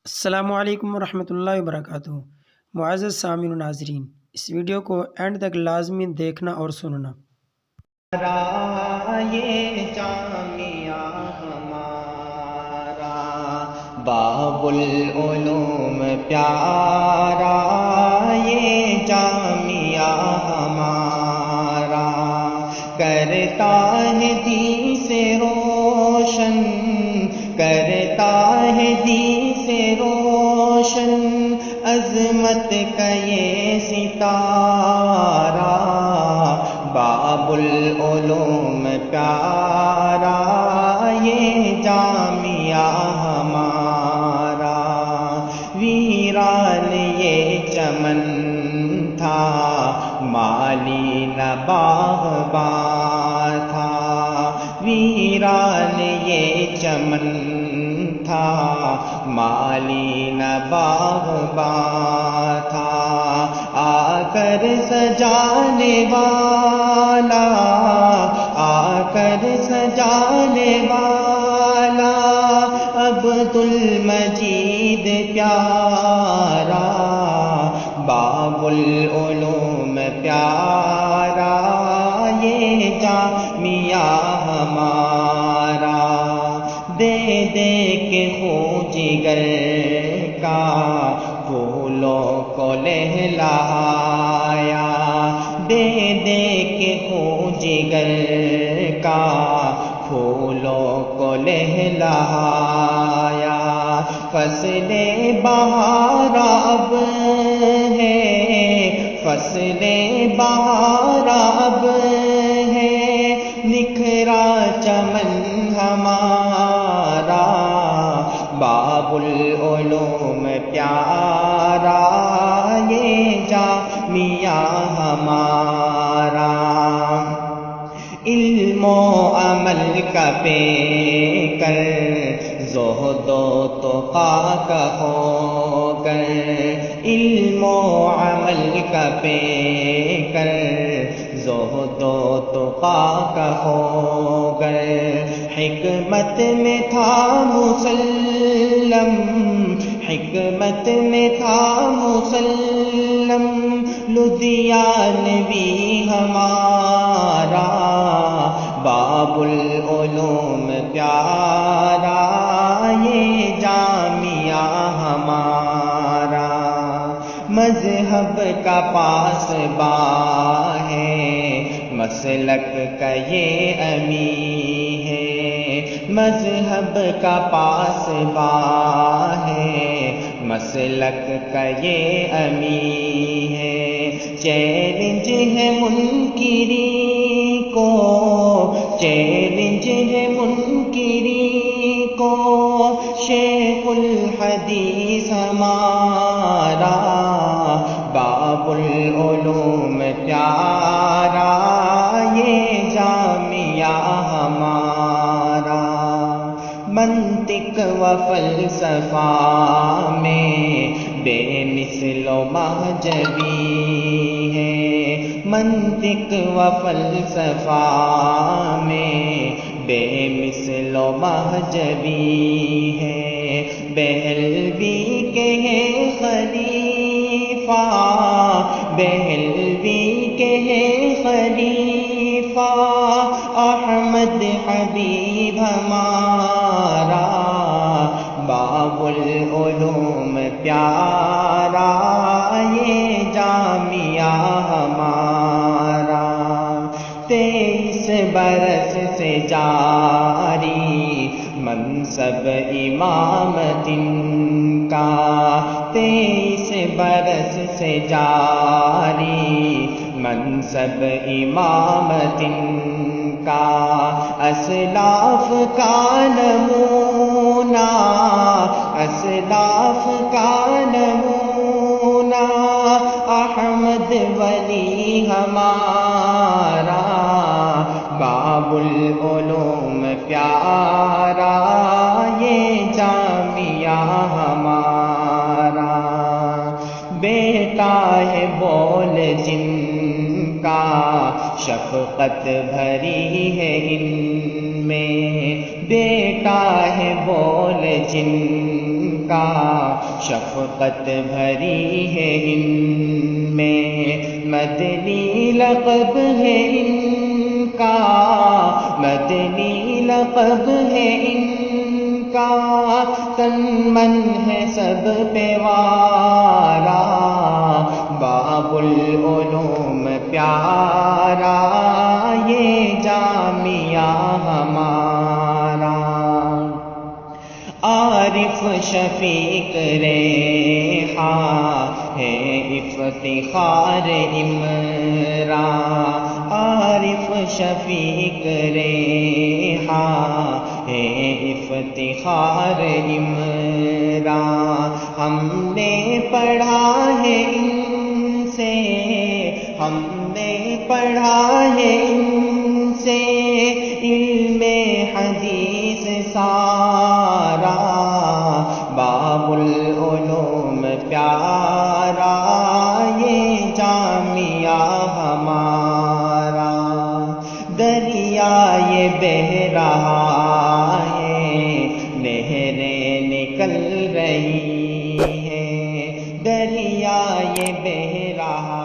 السلام علیکم ورحمۃ اللہ وبرکاتہ۔ معزز سامعین و ناظرین، اس ویڈیو کو اینڈ تک لازمی دیکھنا اور سننا۔ یہ جامعہ ہمارا باب العلوم پیارا، یہ جامعہ ہمارا کرتا ہے دین سے روشن، کرتا ہے دین سے روشن عظمت کا یہ ستارہ، باب العلوم پیارا یہ جامعہ ہمارا۔ ویران یہ چمن تھا، مالی نہ باغباں تھا، ویران یہ چمن تھا، مالی نہ باغباں تھا، آ کر سجانے والا، آ کر سجانے والا عبد المجید پیارا، باب العلوم پیارا یہ جامعہ ہمارا۔ دے دے کے خون جگر کا پھولوں کو لہلایا، دے دے کے خون جگر کا پھولوں کو لہلایا، فصل بہار اب ہے، فصل بہار اب ہے، نکھرا چمن ہمارا، باب العلوم پیارا یہ جامعہ ہمارا۔ علم و عمل کا پیکر، زہد و تقیٰ کا ہو کر، علم و عمل کا پیکر، زہد و تقیٰ کا ہو کر، حکمت میں تھا مسلم، حکمت میں تھا مسلم، لدھیانوی ہمارا، باب العلوم پیارا یہ جامعہ ہمارا۔ مذہب کا پاسباں ہے، مسلک کا یہ امین ہے، مذہب کا پاسباں ہے، مسلک کا یہ امین ہے، چیلنج ہے منکری کو، چیلنج ہے منکری کو، شیخ الحدیث ہمارا، باب العلوم پیارا یہ جامعہ ہمارا۔ منطق و فلسفہ میں بے مثل و مہجبی ہے، منطق و فلسفہ میں بے مثل و مہجبی ہے، بہلوی کے ہیں خلیفہ، بہلوی کے ہیں خلیفہ، احمد حبیب ہمارا، باب العلوم پیارا یہ جامعہ ہمارا۔ 23 برس سے جاری منصب امامت ان کا، 23 برس سے جاری منصب امامت ان کا، اسلاف کا نمونہ، اسلاف کا نمونہ، احمد ولی ہمارا، باب العلوم پیارا یہ جامعہ ہمارا۔ بیٹا ہے بول جن کا، شفقت بھری ہے ان میں، بیٹا ہے بول جن کا، شفقت بھری ہے ان میں، مدنی لقب ہے ان کا، مدنی لقب ہے ان کا، تن من ہے سب پہ وارا، باب العلوم پیارا یہ جامعہ ہمارا، عارف شفیق ریحاں ہے افتخار عمران، عارف شفیق ریحاں ہے افتخار عمران، ہم نے پڑھا ہے ان سے، ہم نے پڑھا ہے ان سے علم حدیث سارا، باب العلوم پیارا یہ جامعہ ہمارا، دریا یہ بہہ رہا ہے، نہریں نکل رہی ہیں، دریا یہ بہہ رہا